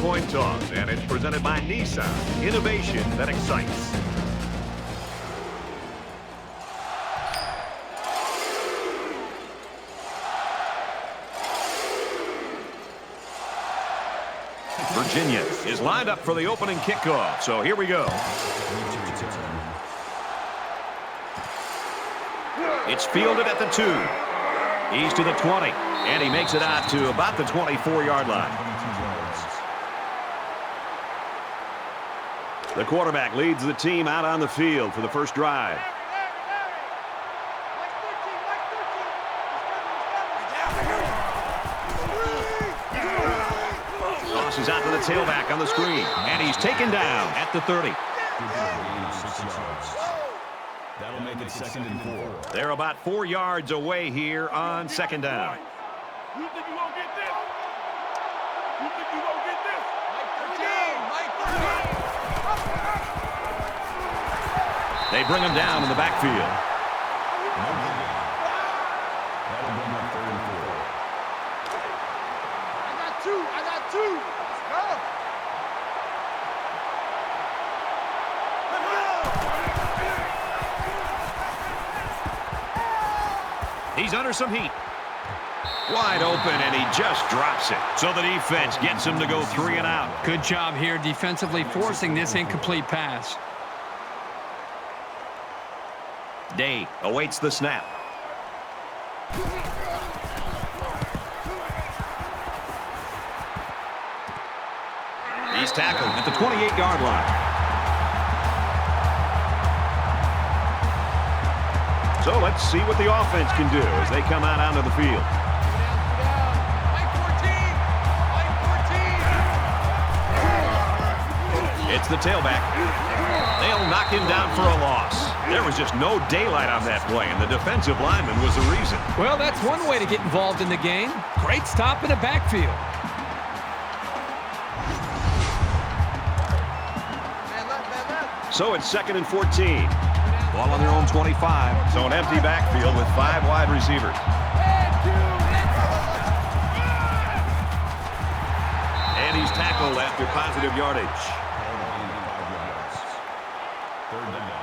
coin toss, and it's presented by Nissan. Innovation that excites. Virginia is lined up for the opening kickoff, so here we go. It's fielded at the 2. He's to the 20, and he makes it out to about the 24-yard line. The quarterback leads the team out on the field for the first drive. Tosses out to the tailback on the screen, and he's taken down at the 30. That'll make it 2nd and 4. They're about 4 yards away here on 2nd down. You think you gonna get this? You think you gonna get this? Mike 13. They bring him down in the backfield. That'll bring up 3rd and 4. I got two. Let's go. He's under some heat. Wide open, and he just drops it. So the defense gets him to go 3 and out. Good job here defensively forcing this incomplete pass. Day awaits the snap. He's tackled at the 28-yard line. So let's see what the offense can do as they come out onto the field. Mike 14. It's the tailback. They'll knock him down for a loss. There was just no daylight on that play, and the defensive lineman was the reason. Well, that's one way to get involved in the game. Great stop in the backfield. So it's 2nd and 14. Ball on their own 25. So an empty backfield with 5 wide receivers. And he's tackled after positive yardage. 3rd down.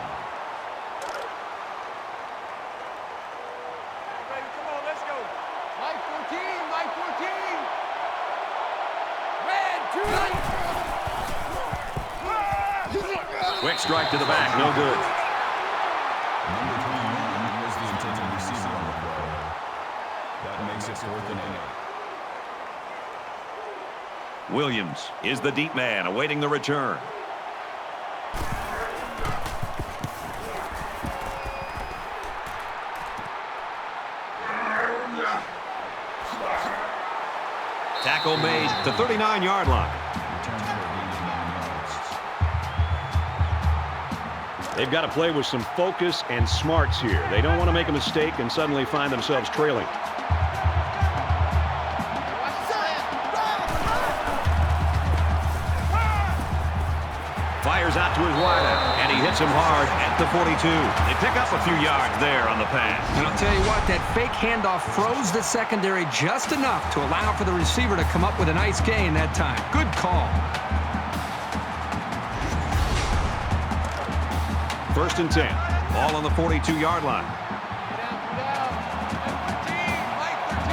Come on, let's go. Mike 14. Red 2. Quick strike to the back, no good. Number 21 was the intended receiver on the play. That makes it 4th and 8. Williams is the deep man awaiting the return. Tackle made to 39-yard line. They've got to play with some focus and smarts here. They don't want to make a mistake and suddenly find themselves trailing. Fires out to his wideout, and he hits him hard at the 42. They pick up a few yards there on the pass. And I'll tell you what, that fake handoff froze the secondary just enough to allow for the receiver to come up with a nice gain that time. Good call. 1st and 10. Ball on the 42-yard line. Mike 13.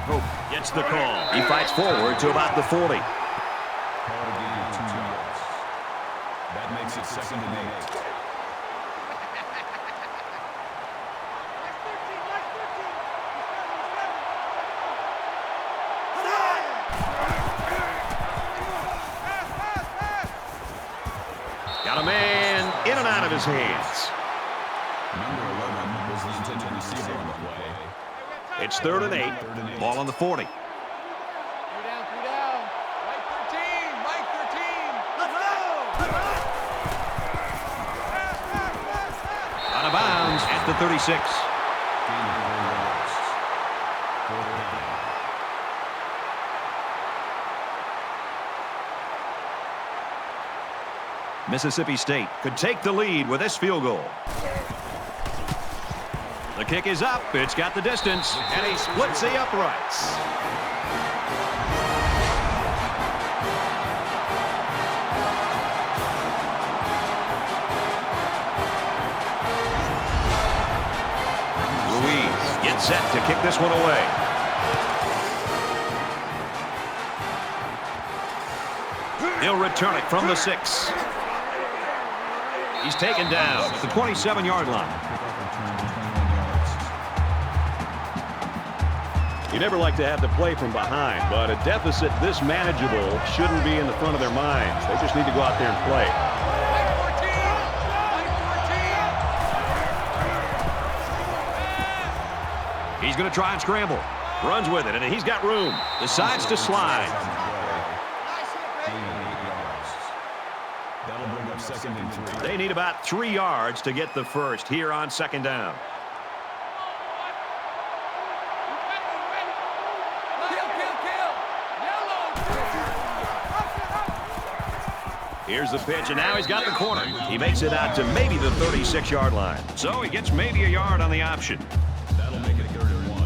Hope gets the call. He fights forward to about the 40. Call to gain of 2 yards. That makes it 2nd and 8. Got a man in and out of his hands. Number 11 was the intended receiver on the play. It's 3rd and 8. Ball on the 40. 2 down. Mike 13. Let's go. Out of bounds at the 36. Gain of 4 yards. 4th down. Mississippi State could take the lead with this field goal. The kick is up. It's got the distance, and he splits the uprights. Ruiz gets set to kick this one away. He'll return it from the 6. He's taken down at the 27-yard line. You never like to have to play from behind, but a deficit this manageable shouldn't be in the front of their minds. They just need to go out there and play. He's going to try and scramble. Runs with it, and he's got room. Decides to slide. That'll bring up 2nd and 3. They need about 3 yards to get the first here on 2nd down. Here's the pitch, and now he's got the corner. He makes it out to maybe the 36-yard line. So he gets maybe a yard on the option. That'll make it 3rd and 1.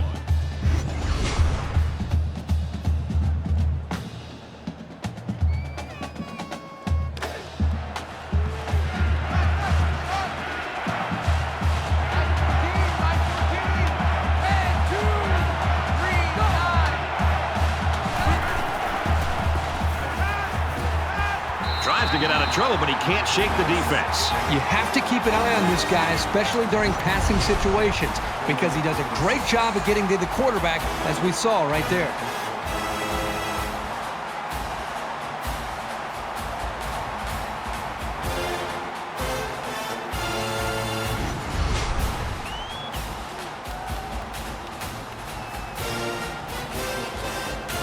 To get out of trouble, but he can't shake the defense. You have to keep an eye on this guy, especially during passing situations, because he does a great job of getting to the quarterback, as we saw right there.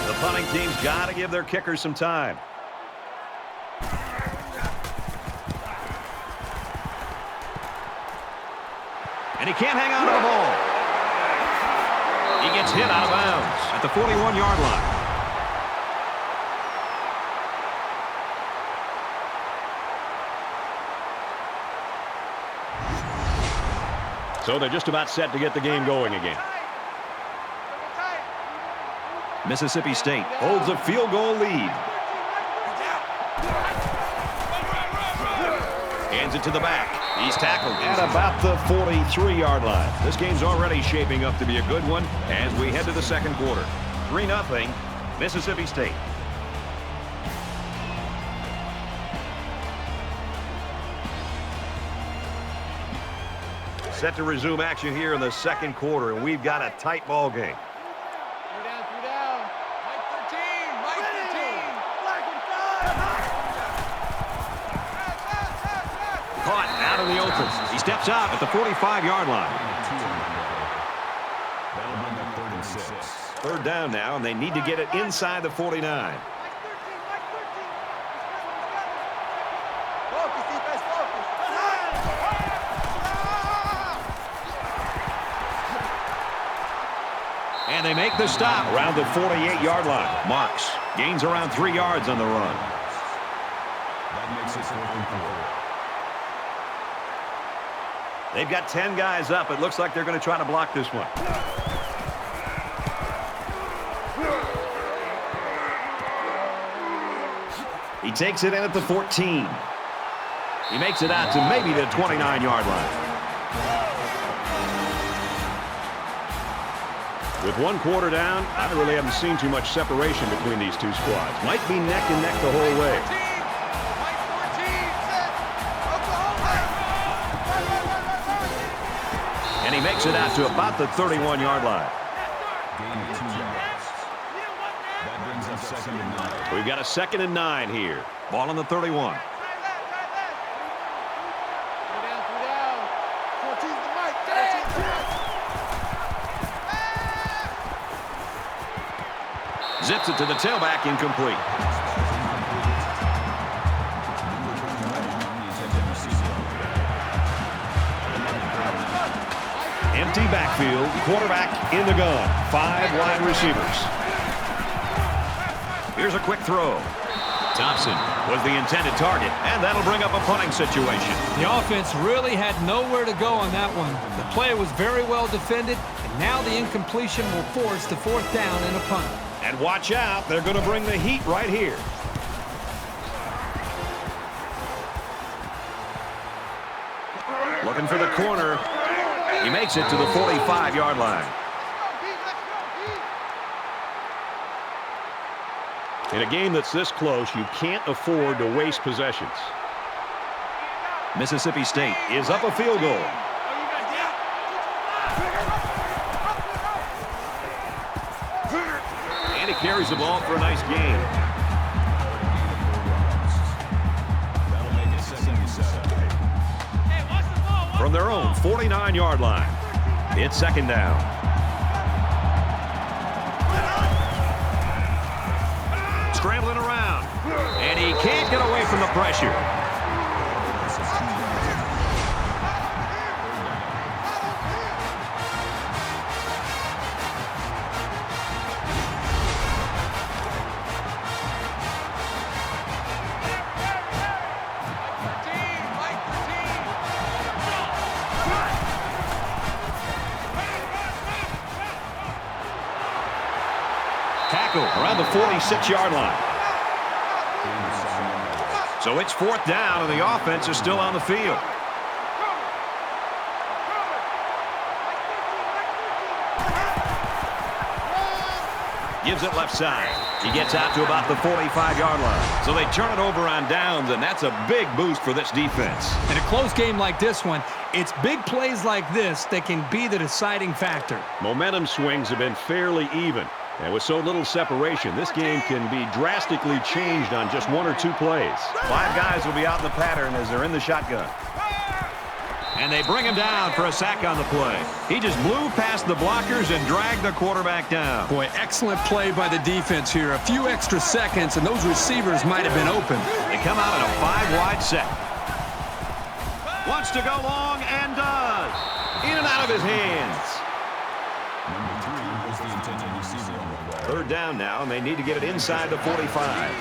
The punting team's got to give their kickers some time. And he can't hang on to the ball. He gets hit out of bounds at the 41-yard line. So they're just about set to get the game going again. Mississippi State holds a field goal lead. Hands it to the back. He's tackled at about the 43-yard line. This game's already shaping up to be a good one as we head to the 2nd quarter. 3-0, Mississippi State. Set to resume action here in the 2nd quarter, and we've got a tight ball game. Caught out in the open. He steps out at the 45-yard line. That'll bring up 3rd and 6. 3rd down now, and they need to get it inside the 49. And they make the stop around the 48-yard line. Marks gains around 3 yards on the run. That makes it 4th and 4. They've got 10 guys up. It looks like they're going to try to block this one. He takes it in at the 14. He makes it out to maybe the 29-yard line. With 1 quarter down, I really haven't seen too much separation between these two squads. Might be neck and neck the whole way. And he makes it out to about the 31-yard line. Gain of 2 yards. That brings up 2nd and 9. We've got a 2nd and 9 here. Ball on the 31. Zips it to the tailback, incomplete. Empty backfield, quarterback in the gun. 5 wide receivers. Here's a quick throw. Thompson was the intended target, and that'll bring up a punting situation. The offense really had nowhere to go on that one. The play was very well defended, and now the incompletion will force the 4th down and a punt. And watch out, they're going to bring the heat right here. Looking for the corner. He makes it to the 45-yard line. In a game that's this close, you can't afford to waste possessions. Mississippi State is up a field goal. And he carries the ball for a nice gain. That'll make it 77. From their own 49-yard line, it's 2nd down. Scrambling around, and he can't get away from the pressure. Tackle around the 46-yard line. So it's 4th down, and the offense is still on the field. Gives it left side. He gets out to about the 45-yard line. So they turn it over on downs, and that's a big boost for this defense. In a close game like this one, it's big plays like this that can be the deciding factor. Momentum swings have been fairly even. And with so little separation, this game can be drastically changed on just 1 or 2 plays. 5 guys will be out in the pattern as they're in the shotgun. And they bring him down for a sack on the play. He just blew past the blockers and dragged the quarterback down. Boy, excellent play by the defense here. A few extra seconds, and those receivers might have been open. They come out in a 5-wide set. Wants to go long and does. In and out of his hands. Number 3 was the intended receiver on the play. 3rd down now, and they need to get it inside the 45.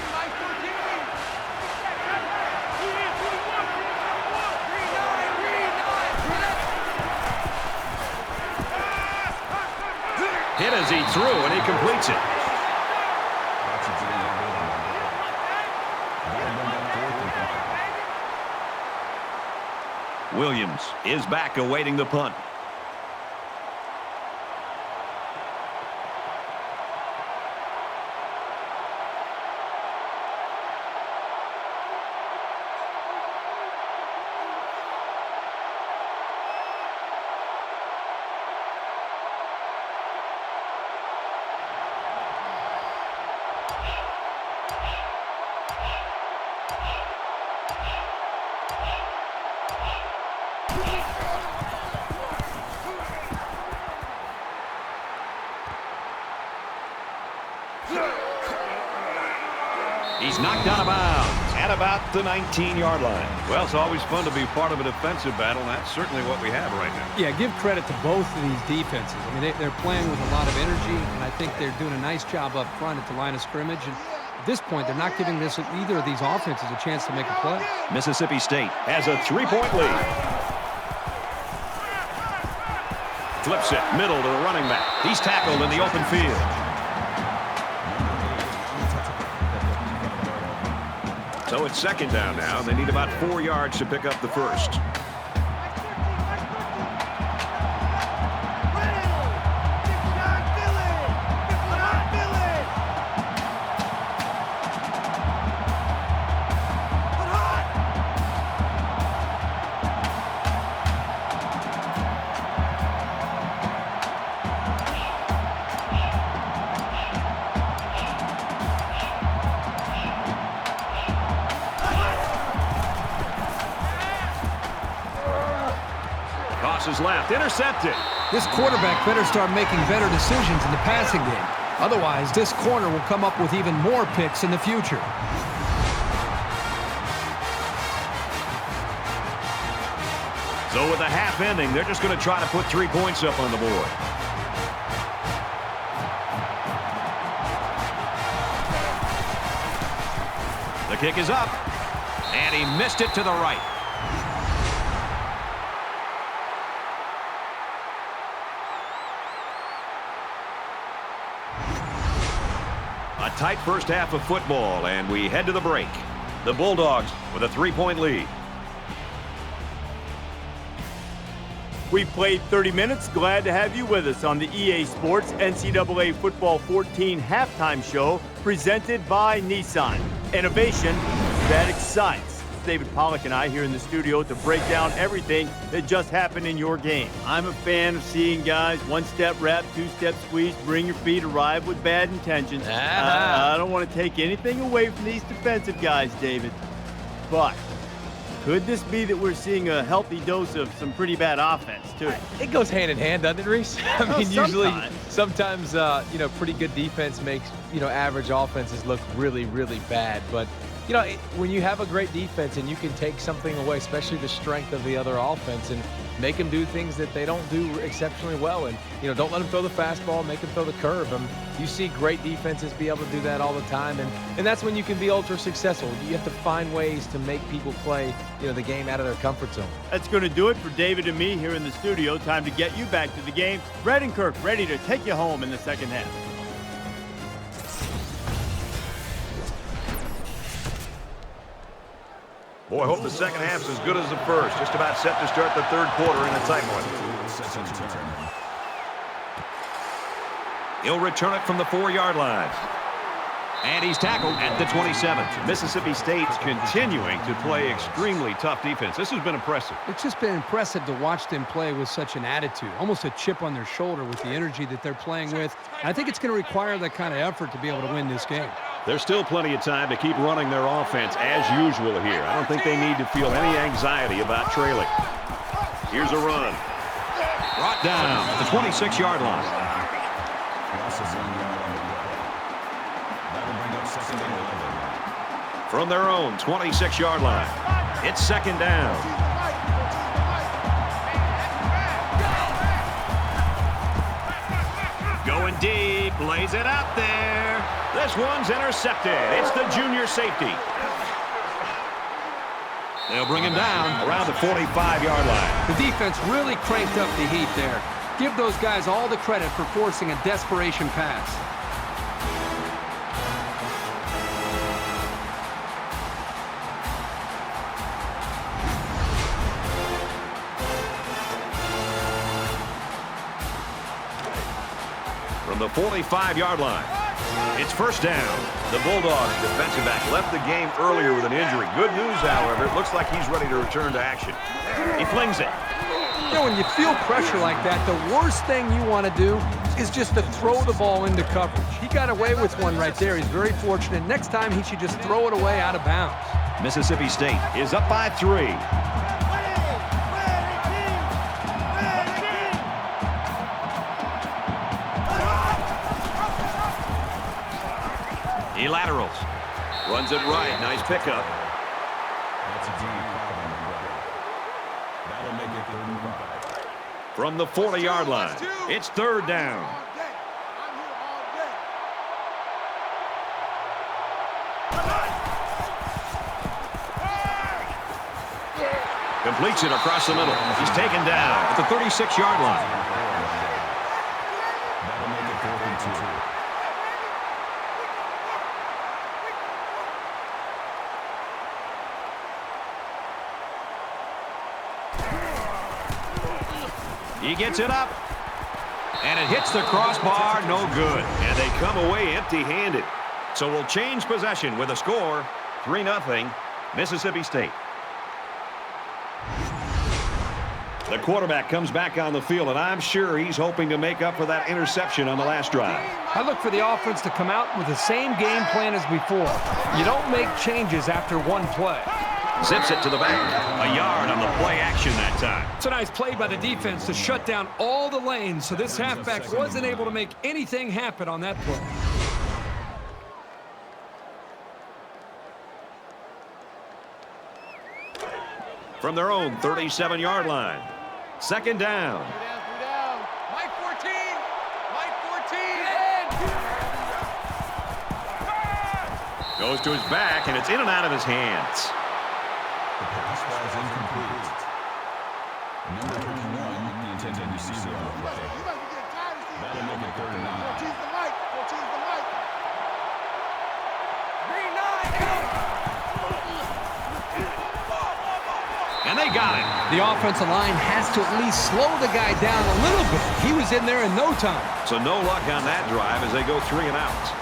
Hit as he threw, and he completes it. Williams is back awaiting the punt. He's knocked out of bounds at about the 19-yard line. Well, it's always fun to be part of a defensive battle, and that's certainly what we have right now. Yeah, give credit to both of these defenses. I mean, they're playing with a lot of energy, and I think they're doing a nice job up front at the line of scrimmage. And at this point, they're not giving either of these offenses a chance to make a play. Mississippi State has a 3-point lead. Flips it, middle to the running back. He's tackled in the open field. So it's 2nd down now. They need about 4 yards to pick up the first. Is left, intercepted. This quarterback better start making better decisions in the passing game. Otherwise, this corner will come up with even more picks in the future. So with the half ending, they're just going to try to put 3 points up on the board. The kick is up, and he missed it to the right. A tight first half of football, and we head to the break. The Bulldogs with a 3-point lead. We played 30 minutes. Glad to have you with us on the EA Sports NCAA Football 14 halftime show presented by Nissan. Innovation that excites. David Pollack and I here in the studio to break down everything that just happened in your game. I'm a fan of seeing guys one-step wrap, two-step squeeze, bring your feet, arrive with bad intentions. I don't want to take anything away from these defensive guys, David, but could this be that we're seeing a healthy dose of some pretty bad offense, too? It goes hand in hand, doesn't it, Reese? I mean, sometimes, pretty good defense makes, average offenses look really, really bad. But, when you have a great defense and you can take something away, especially the strength of the other offense, and make them do things that they don't do exceptionally well. And, don't let them throw the fastball, make them throw the curve. You see great defenses be able to do that all the time. And that's when you can be ultra successful. You have to find ways to make people play, the game out of their comfort zone. That's going to do it for David and me here in the studio. Time to get you back to the game. Brett and Kirk ready to take you home in the second half. Boy, I hope the second half's as good as the first. Just about set to start the third quarter in a tight one. He'll return it from the 4-yard line. And he's tackled at the 27. Mississippi State's continuing to play extremely tough defense. This has been impressive. It's just been impressive to watch them play with such an attitude, almost a chip on their shoulder with the energy that they're playing with. And I think it's going to require that kind of effort to be able to win this game. There's still plenty of time to keep running their offense as usual here. I don't think they need to feel any anxiety about trailing. Here's a run. Brought down at the 26-yard line. From their own 26-yard line, it's second down. Going deep, lays it out there. This one's intercepted. It's the junior safety. They'll bring him down around the 45-yard line. The defense really cranked up the heat there. Give those guys all the credit for forcing a desperation pass. From the 45-yard line, it's first down. The Bulldogs defensive back left the game earlier with an injury. Good news, however, it looks like he's ready to return to action. He flings it. When you feel pressure like that, the worst thing you want to do is just to throw the ball into coverage. He got away with one right there. He's very fortunate. Next time, he should just throw it away out of bounds. Mississippi State is up by 3. He laterals. Runs it right. Nice pickup. That's a deep. That'll make it 35. From the 40-yard line, it's third down. Completes it across the middle. He's taken down at the 36-yard line. That'll make it 4th and 2. He gets it up, and it hits the crossbar, no good. And they come away empty-handed. So we'll change possession with a score, 3-0, Mississippi State. The quarterback comes back on the field, and I'm sure he's hoping to make up for that interception on the last drive. I look for the offense to come out with the same game plan as before. You don't make changes after one play. Zips it to the back. A yard on the play action that time. It's a nice play by the defense to shut down all the lanes, so this halfback wasn't able to make anything happen on that play. From their own 37-yard line. Second down. Mike 14! Mike 14! Goes to his back, and it's in and out of his hands. The pass was incomplete. Number 21, the intended receiver on the play. That'll make it 3rd and 9. And they got it. The offensive line has to at least slow the guy down a little bit. He was in there in no time. So no luck on that drive as they go 3 and out.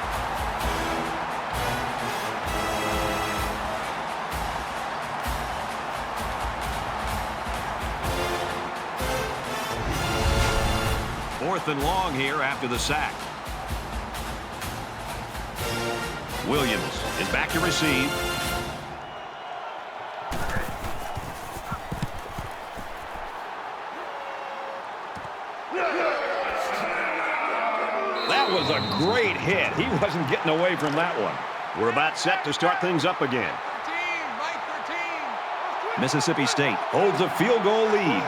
Fourth and long here after the sack. Williams is back to receive. That was a great hit. He wasn't getting away from that one. We're about set to start things up again. Mississippi State holds a field goal lead.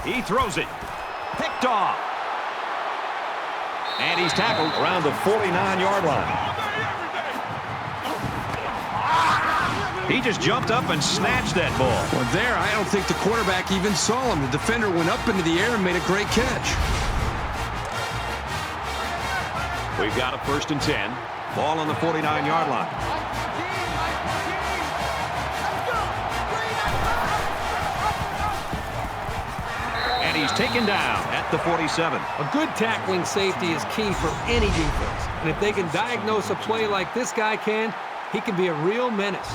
He throws it. Picked off. And he's tackled around the 49-yard line. He just jumped up and snatched that ball. Well, there, I don't think the quarterback even saw him. The defender went up into the air and made a great catch. We've got a 1st and 10. Ball on the 49-yard line. And he's taken down at the 47. A good tackling safety is key for any defense. And if they can diagnose a play like this guy can, he can be a real menace.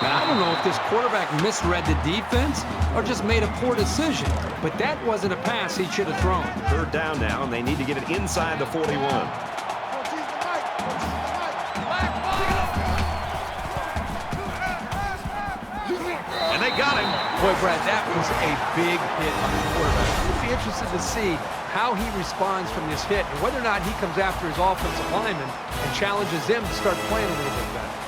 I don't know if this quarterback misread the defense or just made a poor decision, but that wasn't a pass he should have thrown. 3rd down now, and they need to get it inside the 41. And they got him. Boy, Brad, that was a big hit on the quarterback. We'll be interested to see how he responds from this hit and whether or not he comes after his offensive lineman and challenges them to start playing a little bit better.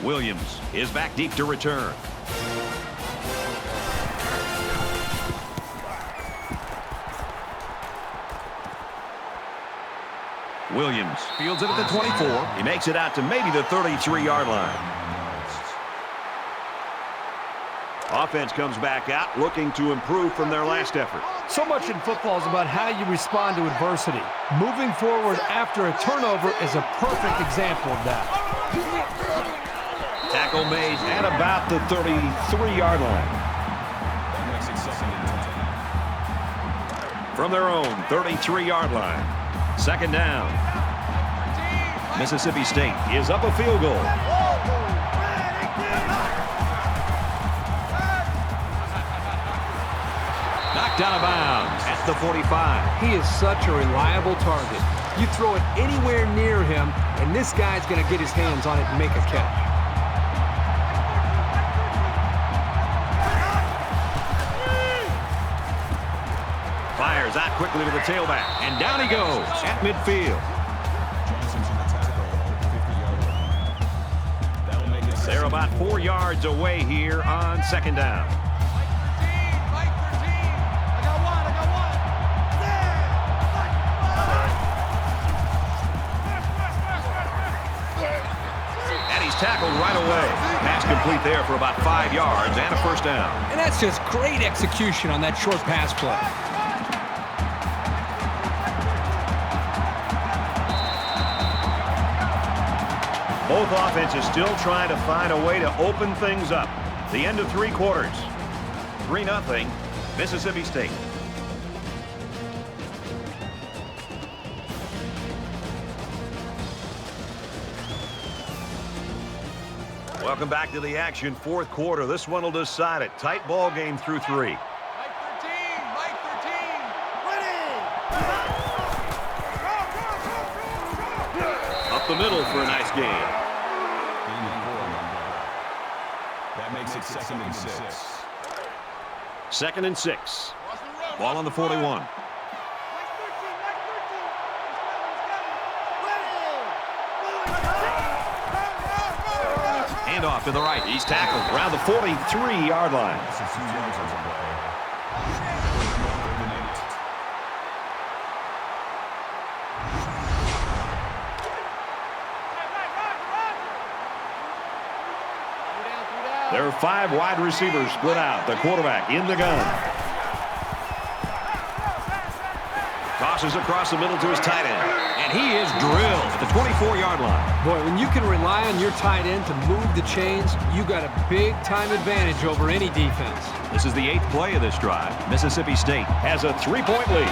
Williams is back deep to return. Williams fields it at the 24. He makes it out to maybe the 33-yard line. Offense comes back out looking to improve from their last effort. So much in football is about how you respond to adversity. Moving forward after a turnover is a perfect example of that. Tackle made at about the 33-yard line. That makes it 2nd and 10. From their own 33-yard line. 2nd down. Mississippi State is up a field goal. Knocked out of bounds at the 45. He is such a reliable target. You throw it anywhere near him, and this guy's going to get his hands on it and make a catch. Fires out quickly to the tailback, and down he goes at midfield. Johnson's in the tackle at the 50-yard line. That'll make it 6th. They're about 4 yards away here on 2nd down. And he's tackled right away. Pass complete there for about 5 yards and a 1st down. And that's just great execution on that short pass play. Both offenses still trying to find a way to open things up. The end of 3 quarters. 3-0, Mississippi State. Welcome back to the action. 4th quarter. This one will decide it. Tight ball game through 3. Up the middle for a nice game. That makes makes it 2nd and 6. 2nd and 6. Ball on the 41. Hand off to the right. He's tackled around the 43-yard line. That's a few yards on the play. There are 5 wide receivers split out. The quarterback in the gun. Tosses across the middle to his tight end. And he is drilled at the 24-yard line. Boy, when you can rely on your tight end to move the chains, you got a big-time advantage over any defense. This is the 8th play of this drive. Mississippi State Has a 3-point lead.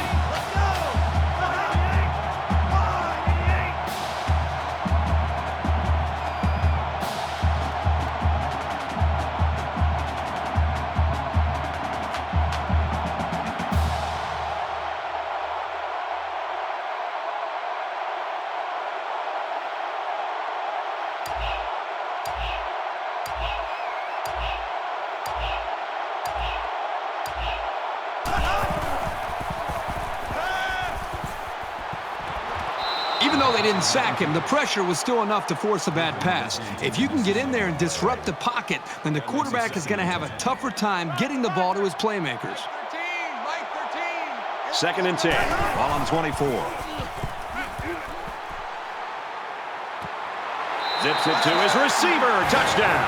Even though they didn't sack him, the pressure was still enough to force a bad pass. If you can get in there and disrupt the pocket, then the quarterback is going to have a tougher time getting the ball to his playmakers. 2nd and 10. ball on the 24. Zips it to his receiver. Touchdown.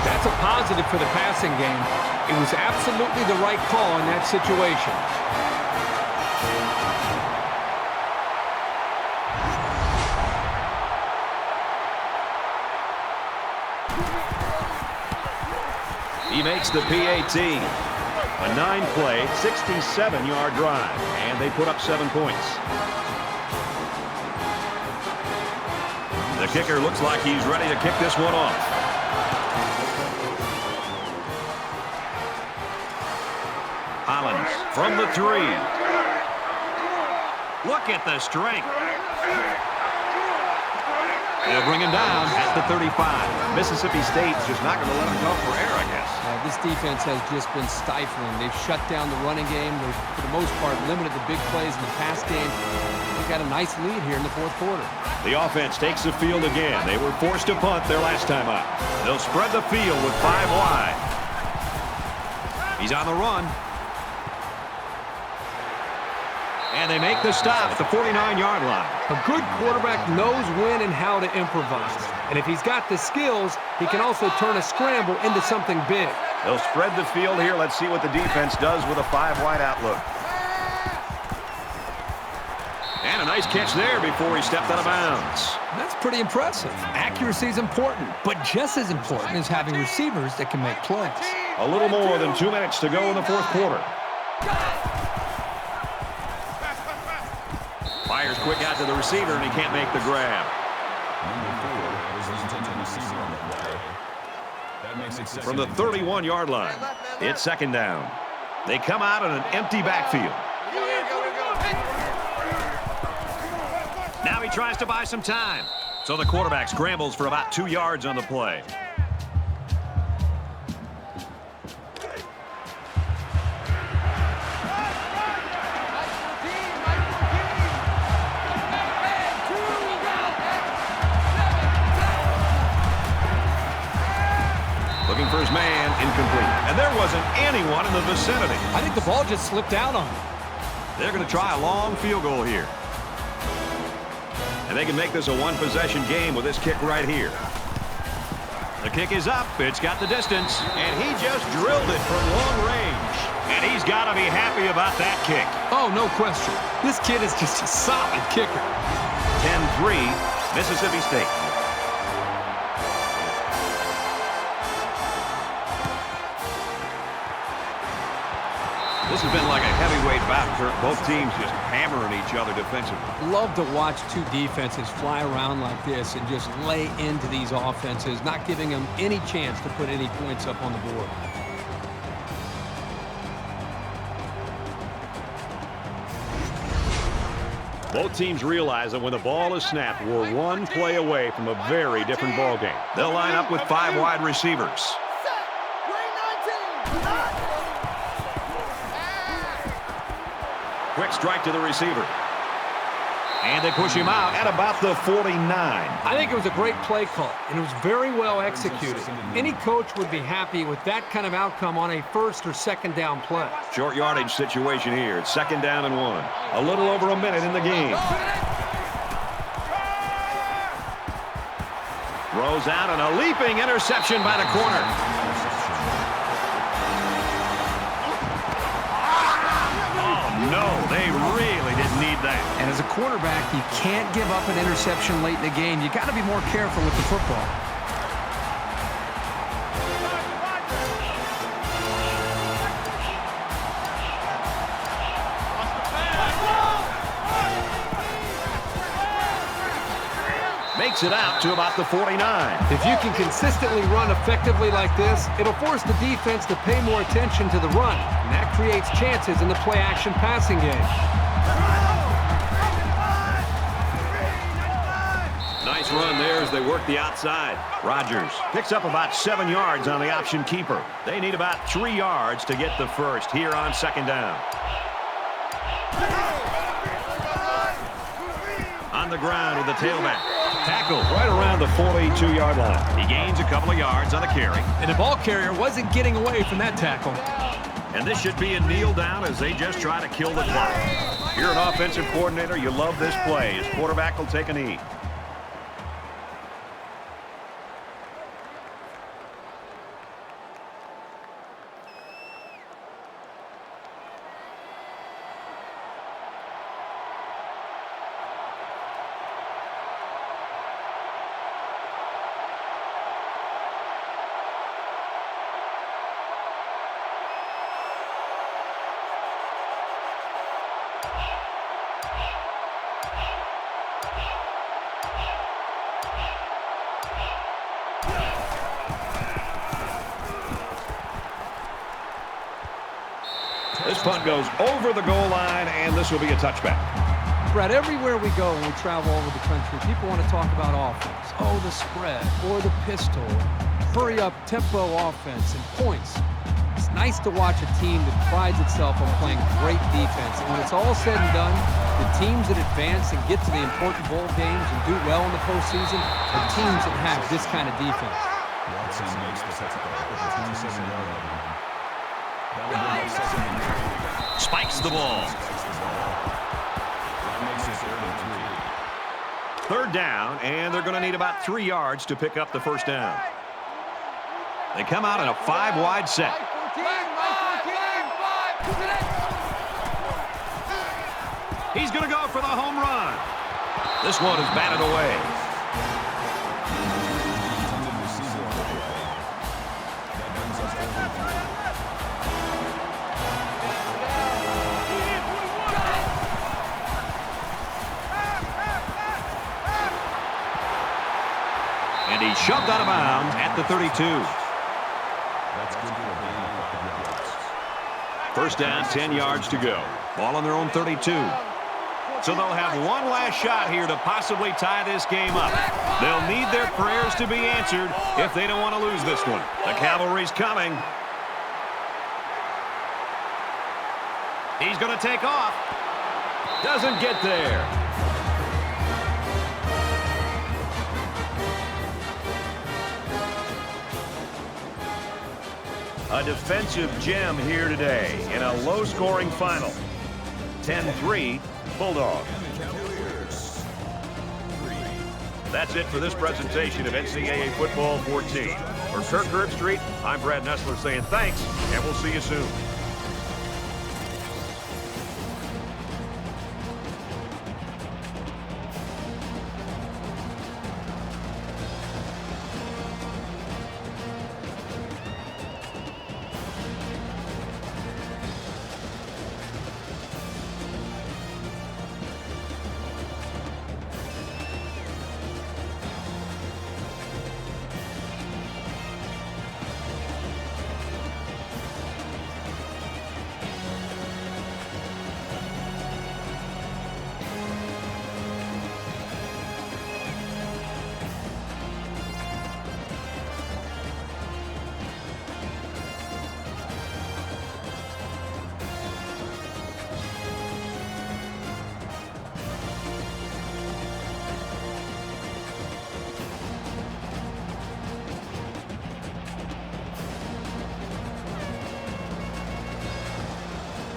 That's a positive for the passing game. It was absolutely the right call in that situation. He makes the PAT. A 9-play, 67-yard drive. And they put up 7 points. The kicker looks like he's ready to kick this one off. Hollins from the 3. Look at the strength. They'll bring him down at the 35. Mississippi State's just not going to let him go for air, I guess. This defense has just been stifling. They've shut down the running game. They've, for the most part, limited the big plays in the pass game. They've got a nice lead here in the 4th quarter. The offense takes the field again. They were forced to punt their last time out. They'll spread the field with 5 wide. He's on the run. And they make the stop at the 49-yard line. A good quarterback knows when and how to improvise. And if he's got the skills, he can also turn a scramble into something big. They'll spread the field here. Let's see what the defense does with a 5-wide outlook. And a nice catch there before he stepped out of bounds. That's pretty impressive. Accuracy is important, but just as important is having receivers that can make plays. A little more than 2 minutes to go in the 4th quarter. Fires quick out to the receiver, and he can't make the grab. From the 31-yard line, it's 2nd down. They come out in an empty backfield. Now he tries to buy some time. So the quarterback scrambles for about 2 yards on the play. Looking for his man, incomplete. And there wasn't anyone in the vicinity. I think the ball just slipped out on him. They're going to try a long field goal here. And they can make this a one-possession game with this kick right here. The kick is up. It's got the distance. And he just drilled it from long range. And he's got to be happy about that kick. Oh, no question. This kid is just a solid kicker. 10-3, Mississippi State. This has been like a heavyweight bout, Kirk. Both teams just hammering each other defensively. Love to watch two defenses fly around like this and just lay into these offenses, not giving them any chance to put any points up on the board. Both teams realize that when the ball is snapped, we're one play away from a very different ball game. They'll line up with 5 wide receivers. Quick strike to the receiver. And they push him out at about the 49. I think it was a great play call, and it was very well executed. Any coach would be happy with that kind of outcome on a first or second down play. Short yardage situation here. It's 2nd down and 1. A little over a minute in the game. Throws out and a leaping interception by the corner. No, they really didn't need that. And as a quarterback, you can't give up an interception late in the game. You got to be more careful with the football. Makes it out to about the 49. If you can consistently run effectively like this, it'll force the defense to pay more attention to the run, and that creates chances in the play-action passing game. Nice run there as they work the outside. Rodgers picks up about 7 yards on the option keeper. They need about 3 yards to get the first here on 2nd down. On the ground with the tailback. Tackle right around the 42-yard line. He gains a couple of yards on the carry. And the ball carrier wasn't getting away from that tackle. And this should be a kneel down as they just try to kill the clock. If you're an offensive coordinator, you love this play. His quarterback will take a knee. This punt goes over the goal line, and this will be a touchback. Brad, everywhere we go when we travel over the country, people want to talk about offense. Oh, the spread, or the pistol, hurry up, tempo offense, and points. It's nice to watch a team that prides itself on playing great defense. And when it's all said and done, the teams that advance and get to the important bowl games and do well in the postseason are teams that have this kind of defense. Watson makes the second at the 27-yard line. Spikes the ball. Third down, and they're going to need about 3 yards to pick up the first down. They come out in a 5-wide set. He's going to go for the home run. This one is batted away. And he's shoved out of bounds at the 32. That's good for a gain of 5 yards. First down, 10 yards to go. Ball on their own 32. So they'll have one last shot here to possibly tie this game up. They'll need their prayers to be answered if they don't want to lose this one. The cavalry's coming. He's going to take off. Doesn't get there. A defensive gem here today in a low-scoring final. 10-3, Bulldogs. That's it for this presentation of NCAA Football 14. For Kirk Herbstreit, I'm Brad Nessler saying thanks, and we'll see you soon.